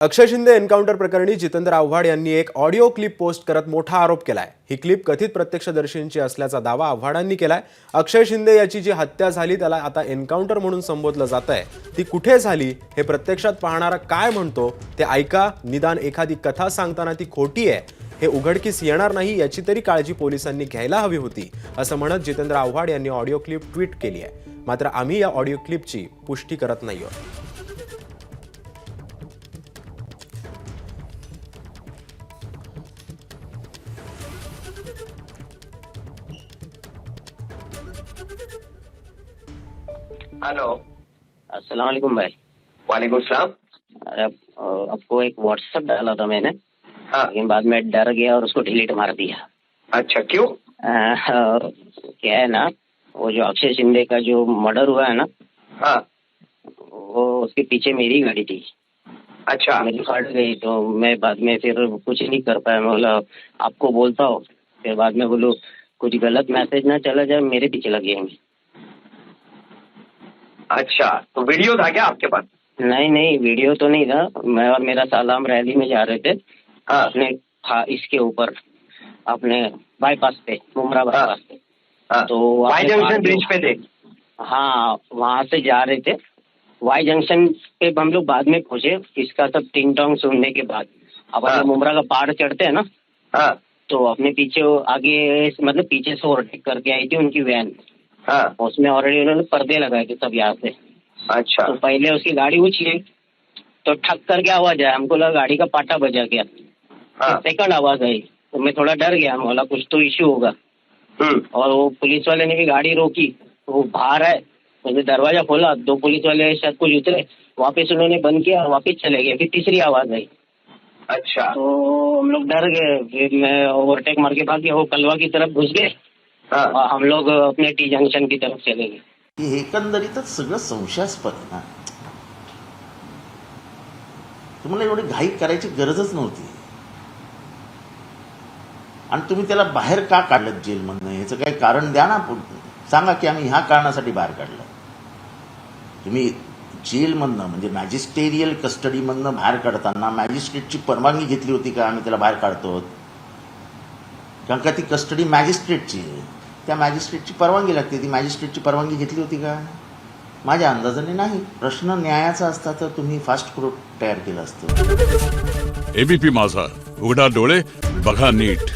अक्षय Shinde encounter प्रकरणी जितेंद्र आव्हाड यांनी एक ऑडिओ क्लिप पोस्ट करत मोठा आरोप केलाय। ही क्लिप कथित प्रत्यक्षदर्शींची असल्याचा दावा आव्हाडांनी केलाय। अक्षय शिंदे याची जी हत्या झाली त्याला आता एन्काउंटर म्हणून संबोधलं जातंय, ती कुठे झाली हे प्रत्यक्षात पाहणारा काय म्हणतो ते ऐका। निदान एखादी कथा सांगताना ती खोटी आहे हे उघडकीस येणार नाही याची तरी काळजी पोलिसांनी घ्यायला हवी होती, असं म्हणत जितेंद्र आव्हाड यांनी ऑडिओ क्लिप ट्विट केली आहे। मात्र आम्ही या ऑडिओ क्लिपची पुष्टी करत नाही आहोत। हेलो, अस्सलाम वालेकुम भाई। वालेकुम सलाम। अरे आपको एक व्हाट्सएप डाला था मैंने, हाँ, लेकिन बाद में डर गया और उसको डिलीट मार दिया। अच्छा क्यों? क्या है ना, वो जो अक्षय शिंदे का जो मर्डर हुआ है ना, हाँ, वो उसके पीछे मेरी गाड़ी थी। अच्छा, मेरी फट गई तो मैं बाद में फिर कुछ नहीं कर पाया। मैं बोला आपको बोलता हूँ, फिर बाद में बोलूँ कुछ गलत मैसेज ना चला जाए, मेरे पीछे लग जाएंगे। अच्छा, तो वीडियो था क्या आपके पास? नहीं, वीडियो तो नहीं था। मैं और मेरा सालाम रैली में जा रहे थे हाँ, अपने इसके ऊपर, अपने बाईपास पे, मुमरा बाईपास पे। हाँ, तो वाई जंक्शन ब्रिज पे थे। हाँ, वहां से जा रहे थे। वाई जंक्शन पे हम लोग बाद में पहुंचे, इसका सब टिंग टोंग सुनने के बाद। अब हाँ। हम मुमरा का पहाड़ चढ़ते हैं ना, हाँ, तो अपने पीछे वो आगे मतलब पीछे से ओवरटेक करके आई थी उनकी वैन। हाँ, उसमें ऑलरेडी उन्होंने पर्दे लगाए थे सब यहाँ से। अच्छा, तो पहले उसकी गाड़ी उछली तो ठक करके आवाज आया, हमको लगा गाड़ी का पाटा बजा गया। हाँ, सेकंड आवाज आई तो मैं थोड़ा डर गया, मैं बोला कुछ तो इश्यू होगा। और वो पुलिस वाले ने भी गाड़ी रोकी, वो बाहर है। मैंने दरवाजा खोला, दो पुलिस वाले शायद कुछ उतरे, वापस उन्होंने बंद किया और वापस चले गए। फिर तीसरी आवाज आई अच्छा, तो हम लोग डर गए। फिर मैं ओवरटेक मार के भाग गया, वो कलवा की तरफ घुस गए हाँ, और हम लोग अपने टी जंक्शन की तरफ चले गए। हे एकंदरीतच सगळं संशयास्पद आहे ना। तुम्हाला एवढी घाई करायची गरजच नव्हती आणि तुम्ही त्याला बाहेर का काढलं जेलमधनं याचं काही कारण द्या ना। सांगा की आम्ही ह्या कारणासाठी बाहेर काढलं। तुम्ही जेलमधनं म्हणजे मॅजिस्टेरियल कस्टडीमधनं बाहेर काढताना मॅजिस्ट्रेटची परवानगी घेतली होती का? आम्ही त्याला बाहेर काढतो कारण का ती कस्टडी मॅजिस्ट्रेटची आहे, त्या मॅजिस्ट्रेटची परवानगी लागते। ती मॅजिस्ट्रेटची परवानगी घेतली होती का? माझ्या अंदाजाने नाही। प्रश्न न्यायाचा असता तर तुम्ही फास्ट कोर्ट तयार केलं असतं। एबीपी माझा, उघडा डोळे बघा नीट।